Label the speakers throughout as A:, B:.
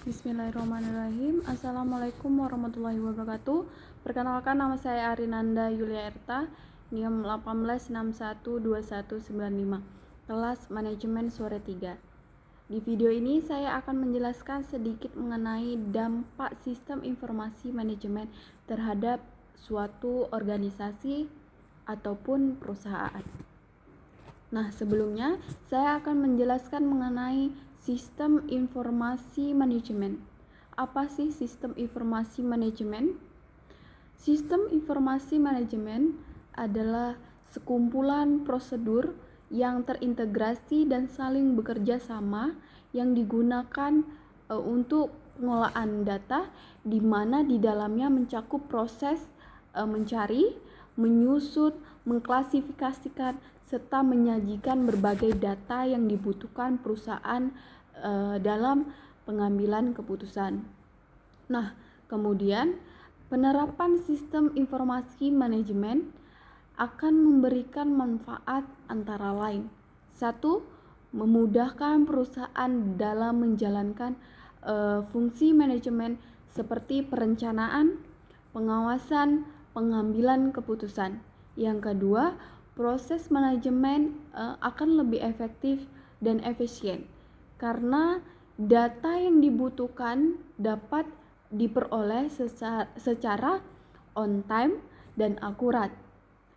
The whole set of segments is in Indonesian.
A: Bismillahirrahmanirrahim. Assalamualaikum warahmatullahi wabarakatuh. Perkenalkan, nama saya Arinanda Yulia Erta, NIM 18612195, kelas Manajemen Sore 3. Di video ini saya akan menjelaskan sedikit mengenai dampak sistem informasi manajemen terhadap suatu organisasi ataupun perusahaan. Nah, sebelumnya saya akan menjelaskan mengenai sistem informasi manajemen. Apa sih sistem informasi manajemen? Sistem informasi manajemen adalah sekumpulan prosedur yang terintegrasi dan saling bekerja sama yang digunakan untuk pengolahan data, di mana di dalamnya mencakup proses mencari, menyusut, mengklasifikasikan, serta menyajikan berbagai data yang dibutuhkan perusahaan dalam pengambilan keputusan. Nah, kemudian penerapan sistem informasi manajemen akan memberikan manfaat antara lain. 1. Memudahkan perusahaan dalam menjalankan fungsi manajemen seperti perencanaan, pengawasan, pengambilan keputusan. Yang kedua, proses manajemen akan lebih efektif dan efisien karena data yang dibutuhkan dapat diperoleh secara on time dan akurat.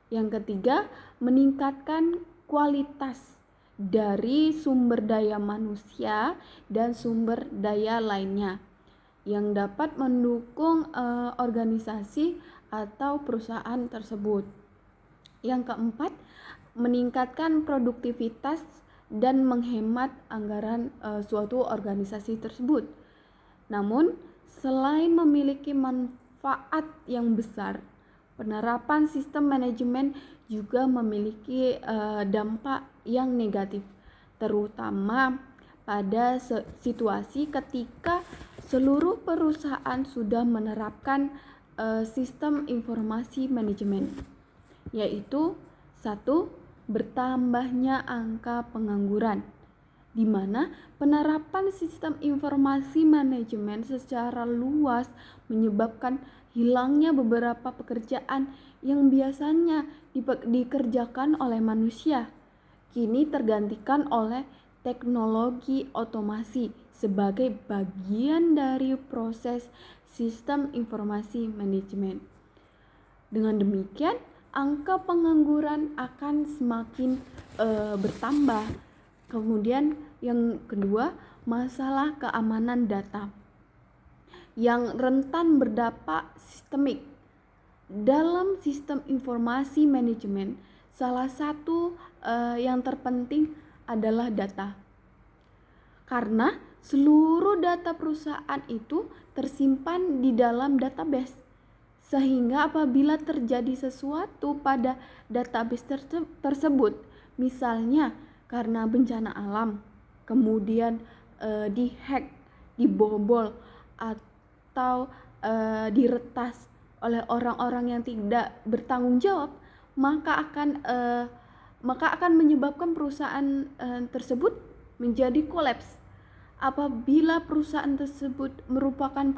A: Yang ketiga, meningkatkan kualitas dari sumber daya manusia dan sumber daya lainnya yang dapat mendukung organisasi atau perusahaan tersebut. Yang keempat, meningkatkan produktivitas dan menghemat anggaran suatu organisasi tersebut. Namun, selain memiliki manfaat yang besar, penerapan sistem manajemen juga memiliki dampak yang negatif, terutama pada situasi ketika seluruh perusahaan sudah menerapkan sistem informasi manajemen, yaitu 1. Bertambahnya angka pengangguran, di mana penerapan sistem informasi manajemen secara luas menyebabkan hilangnya beberapa pekerjaan yang biasanya dikerjakan oleh manusia, kini tergantikan oleh teknologi otomasi sebagai bagian dari proses sistem informasi manajemen. Dengan demikian, angka pengangguran akan semakin bertambah. Kemudian yang kedua, masalah keamanan data yang rentan berdampak sistemik. Dalam sistem informasi manajemen, salah satu yang terpenting adalah data. Karena seluruh data perusahaan itu tersimpan di dalam database, sehingga apabila terjadi sesuatu pada database tersebut, misalnya karena bencana alam, kemudian dihack, dibobol, atau diretas oleh orang-orang yang tidak bertanggung jawab, maka akan menyebabkan perusahaan tersebut menjadi kolaps. Apabila perusahaan tersebut merupakan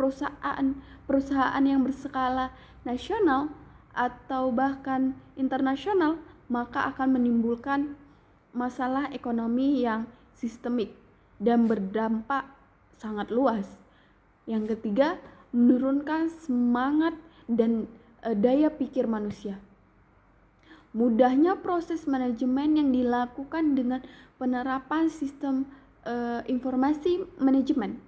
A: perusahaan yang berskala nasional atau bahkan internasional, maka akan menimbulkan masalah ekonomi yang sistemik dan berdampak sangat luas. Yang ketiga, menurunkan semangat dan daya pikir manusia. Mudahnya proses manajemen yang dilakukan dengan penerapan sistem informasi manajemen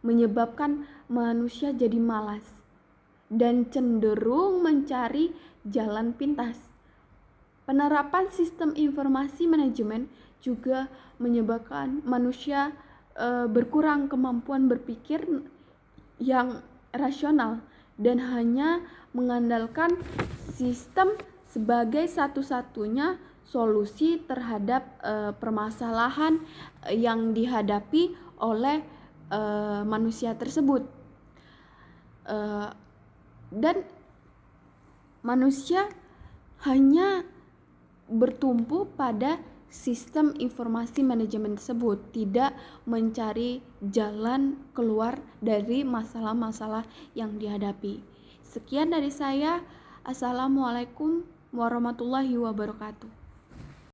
A: menyebabkan manusia jadi malas dan cenderung mencari jalan pintas. Penerapan sistem informasi manajemen juga menyebabkan manusia berkurang kemampuan berpikir yang rasional dan hanya mengandalkan sistem sebagai satu-satunya solusi terhadap permasalahan yang dihadapi oleh manusia tersebut. Dan manusia hanya bertumpu pada sistem informasi manajemen tersebut tidak mencari jalan keluar dari masalah-masalah yang dihadapi. Sekian dari saya. Assalamualaikum warahmatullahi wabarakatuh.